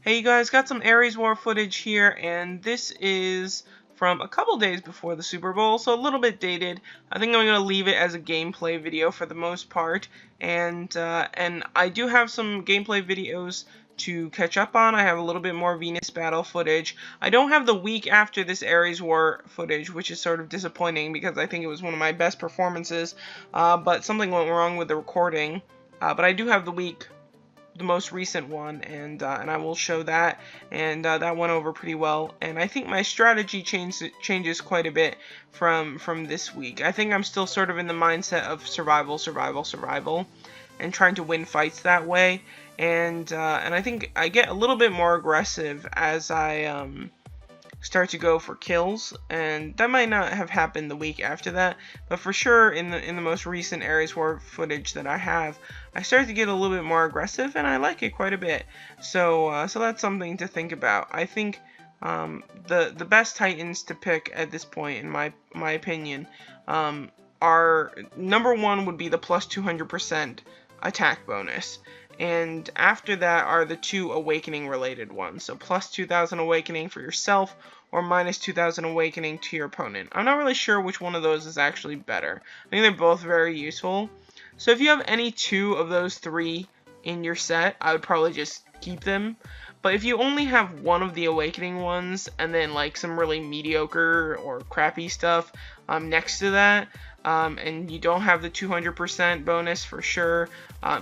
Hey you guys, got some Ahrix War footage here, and this is from a couple days before the Super Bowl, so a little bit dated. I think I'm going to leave it as a gameplay video for the most part, and I do have some gameplay videos to catch up on. I have a little bit more Venus Battle footage. I don't have the week after this Ahrix War footage, which is sort of disappointing because I think it was one of my best performances, but something went wrong with the recording. But I do have the most recent one, and I will show that, and that went over pretty well. And I think my strategy changes quite a bit from this week. I think I'm still sort of in the mindset of survival, and trying to win fights that way. And I think I get a little bit more aggressive as I start to go for kills, and that might not have happened the week after that, but for sure in the most recent Ahrix War footage that I have, I start to get a little bit more aggressive, and I like it quite a bit. So so that's something to think about. I think the best Titans to pick at this point, in my opinion, are number one would be the plus 200% attack bonus. And after that are the two awakening related ones. So plus 2000 awakening for yourself, or minus 2000 awakening to your opponent. I'm not really sure which one of those is actually better. I think they're both very useful. So if you have any two of those three in your set, I would probably just keep them. But if you only have one of the awakening ones, and then like some really mediocre or crappy stuff next to that, and you don't have the 200% bonus for sure,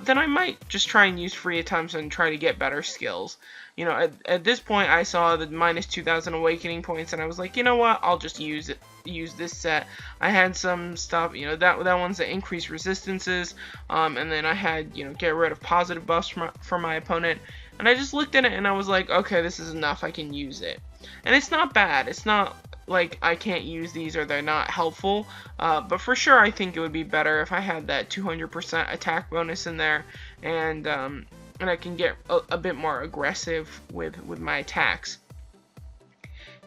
then I might just try and use free attempts and try to get better skills. You know, at this point, I saw the minus 2,000 awakening points, and I was like, you know what, I'll just use this set. I had some stuff, you know, that one's the increased resistances, and then I had, you know, get rid of positive buffs for my opponent, and I just looked at it and I was like, okay, this is enough, I can use it. And it's not bad, it's not like I can't use these or they're not helpful, but for sure I think it would be better if I had that 200% attack bonus in there, and I can get a bit more aggressive with my attacks.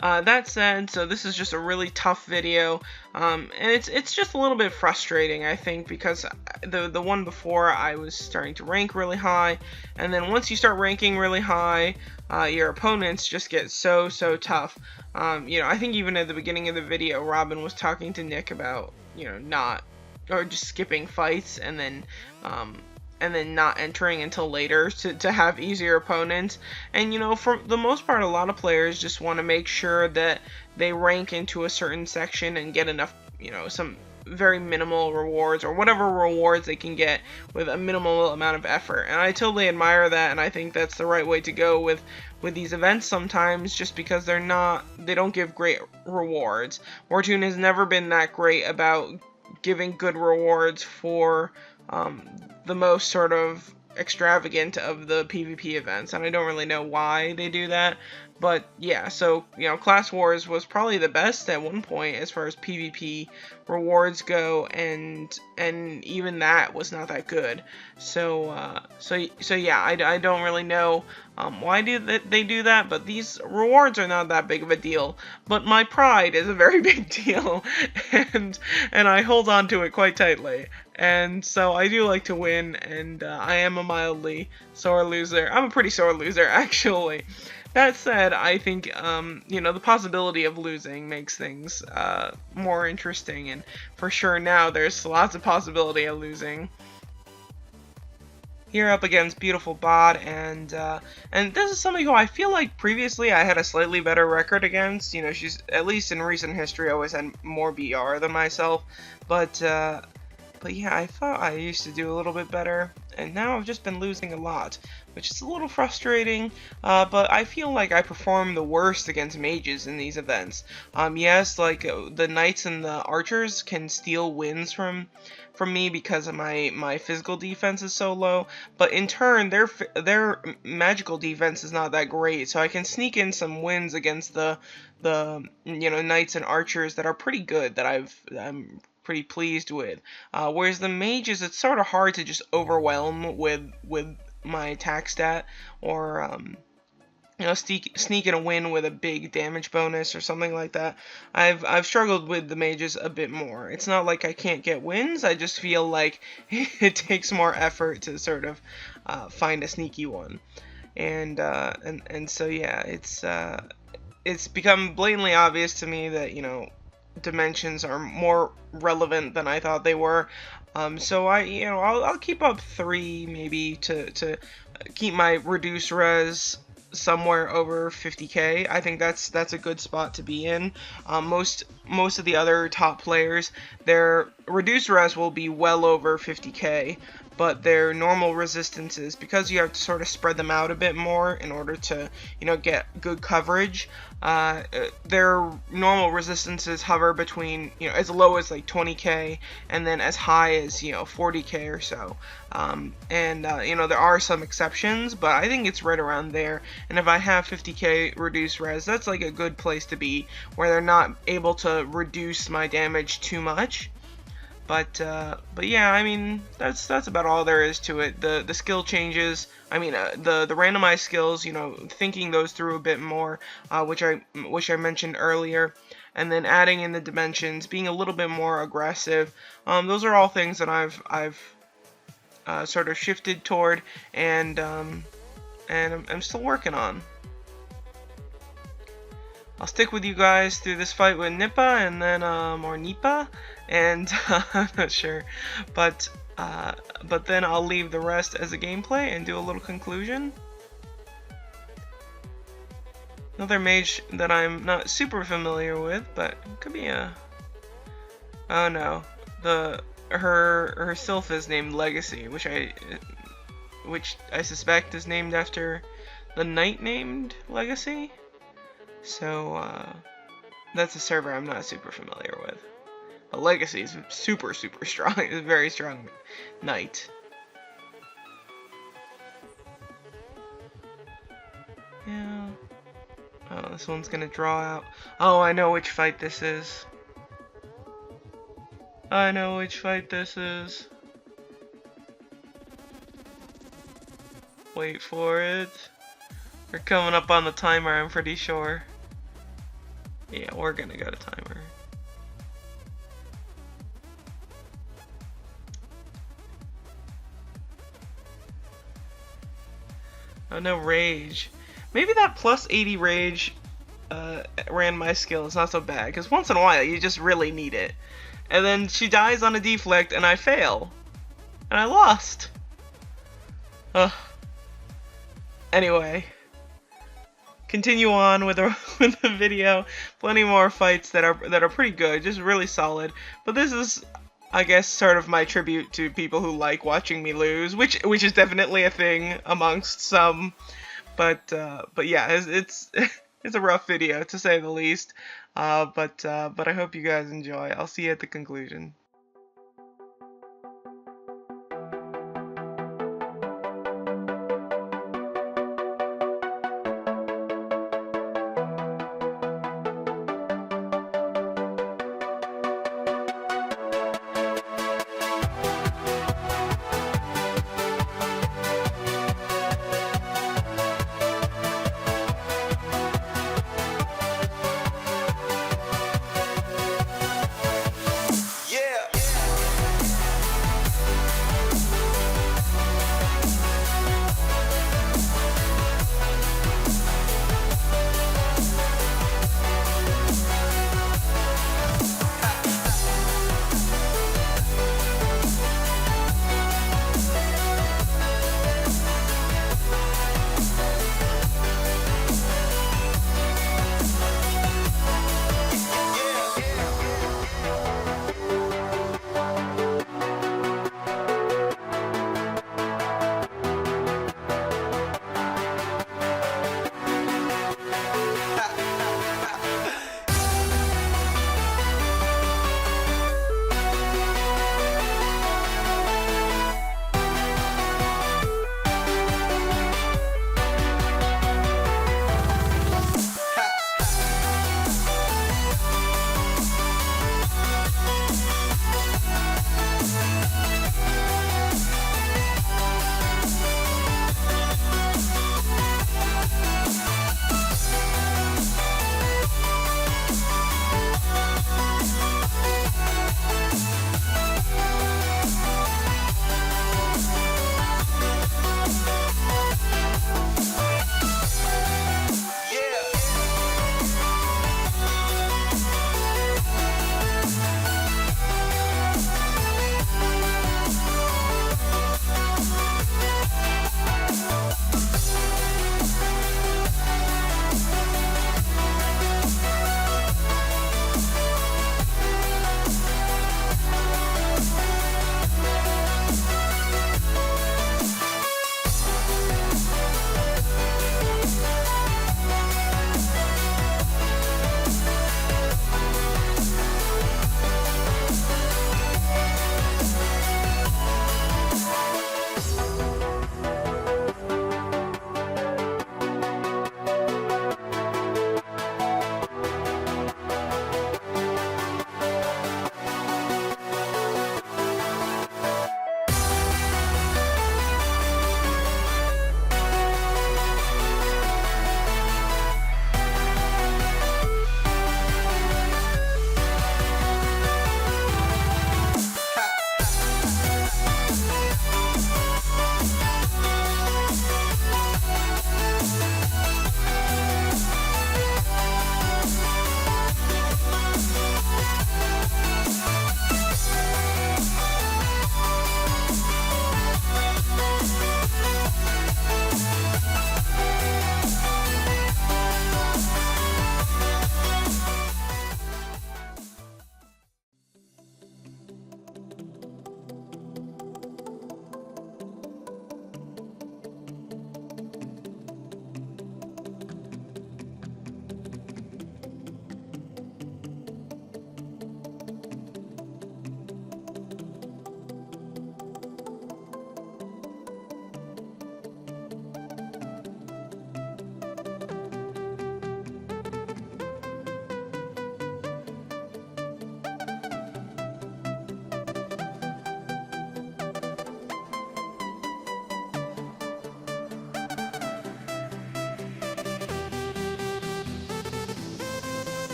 That said, so this is just a really tough video, and it's just a little bit frustrating, I think, because the one before I was starting to rank really high, and then once you start ranking really high, your opponents just get so tough. You know, I think even at the beginning of the video, Robin was talking to Nick about, you know, just skipping fights and then not entering until later to have easier opponents. And, you know, for the most part, a lot of players just want to make sure that they rank into a certain section and get enough, you know, some very minimal rewards, or whatever rewards they can get with a minimal amount of effort. And I totally admire that, and I think that's the right way to go with these events sometimes, just because they don't give great rewards. Wartune has never been that great about giving good rewards for the most sort of extravagant of the PvP events, and I don't really know why they do that. But yeah, so, you know, Class Wars was probably the best at one point as far as PvP rewards go, and even that was not that good. So yeah, I don't really know why they do that, but these rewards are not that big of a deal. But my pride is a very big deal, and I hold on to it quite tightly. And so I do like to win, and I am a mildly sore loser. I'm a pretty sore loser, actually. That said, I think, you know, the possibility of losing makes things more interesting, and for sure now there's lots of possibility of losing. Here up against Beautiful Bod, and this is somebody who I feel like previously I had a slightly better record against. You know, she's, at least in recent history, always had more BR than myself, but yeah, I thought I used to do a little bit better, and now I've just been losing a lot, which is a little frustrating, but I feel like I perform the worst against mages in these events. Yes, like, the knights and the archers can steal wins from me because of my physical defense is so low, but in turn, their magical defense is not that great, so I can sneak in some wins against the you know, knights and archers that are pretty good, that I'm pretty pleased with. Whereas the mages, it's sort of hard to just overwhelm with my attack stat, or you know, sneak in a win with a big damage bonus or something like that. I've struggled with the mages a bit more. It's not like I can't get wins, I just feel like it takes more effort to sort of find a sneaky one. and so yeah, it's become blatantly obvious to me that, you know, dimensions are more relevant than I thought they were. So I'll keep up 3 maybe to keep my reduced res somewhere over 50k. I think that's a good spot to be in. Most of the other top players, their reduced res will be well over 50k, but their normal resistances, because you have to sort of spread them out a bit more in order to, you know, get good coverage, their normal resistances hover between, you know, as low as like 20k and then as high as, you know, 40k or so. You know, there are some exceptions, but I think it's right around there. And if I have 50k reduced res, that's like a good place to be, where they're not able to reduce my damage too much. But yeah, I mean, that's about all there is to it. The skill changes, I mean, the randomized skills, you know, thinking those through a bit more, which I mentioned earlier, and then adding in the dimensions, being a little bit more aggressive. Those are all things that I've sort of shifted toward, and I'm still working on. I'll stick with you guys through this fight with Nippa, and then or Nipa, and I'm not sure, but then I'll leave the rest as a gameplay and do a little conclusion. Another mage that I'm not super familiar with, but it could be a, oh no, her sylph is named Legacy, which I suspect is named after the knight named Legacy. So that's a server I'm not super familiar with. But Legacy is super strong. It's a very strong knight. Yeah. Oh, this one's gonna draw out. Oh, I know which fight this is. I know which fight this is. Wait for it. We're coming up on the timer, I'm pretty sure. Yeah, we're gonna go to timer. Oh no, rage. Maybe that plus 80 rage ran my skill is not so bad, because once in a while you just really need it. And then she dies on a deflect and I fail. And I lost. Ugh. Anyway. Continue on with the video. Plenty more fights that are pretty good, just really solid. But this is, I guess, sort of my tribute to people who like watching me lose, which is definitely a thing amongst some. But yeah, it's it's a rough video to say the least. But I hope you guys enjoy. I'll see you at the conclusion. Yeah.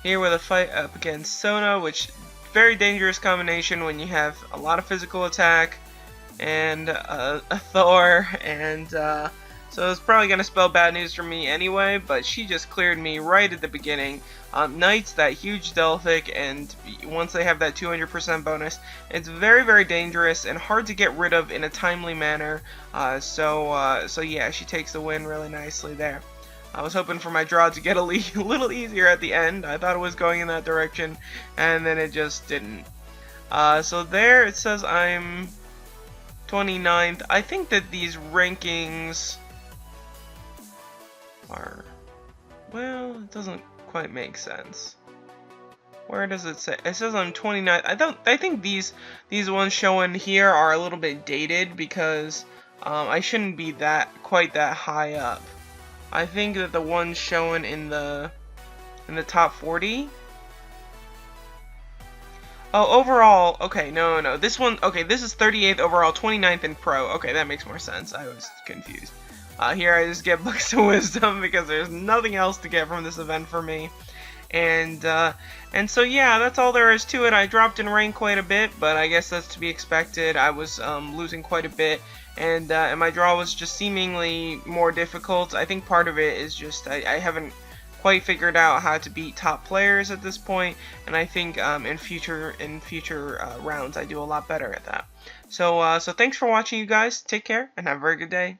Here with a fight up against Sona, which very dangerous combination when you have a lot of physical attack and a Thor, and so it's probably going to spell bad news for me anyway, but she just cleared me right at the beginning. Knights, that huge Delphic, and once they have that 200% bonus, it's very, very dangerous and hard to get rid of in a timely manner, so yeah, she takes the win really nicely there. I was hoping for my draw to get a little easier at the end. I thought it was going in that direction, and then it just didn't. So there it says I'm 29th. I think that these rankings are, well, it doesn't quite make sense. Where does it say? It says I'm 29th. I think these ones showing here are a little bit dated because I shouldn't be quite that high up. I think that the ones showing in the top 40. Oh, overall, okay, no, this one, okay, this is 38th overall, 29th in pro. Okay, that makes more sense. I was confused. Here I just get Books of Wisdom because there's nothing else to get from this event for me. And so yeah, that's all there is to it. I dropped in rank quite a bit, but I guess that's to be expected. I was losing quite a bit, and my draw was just seemingly more difficult. I think part of it is just I haven't quite figured out how to beat top players at this point, and I think in future rounds I do a lot better at that. So thanks for watching, you guys. Take care and have a very good day.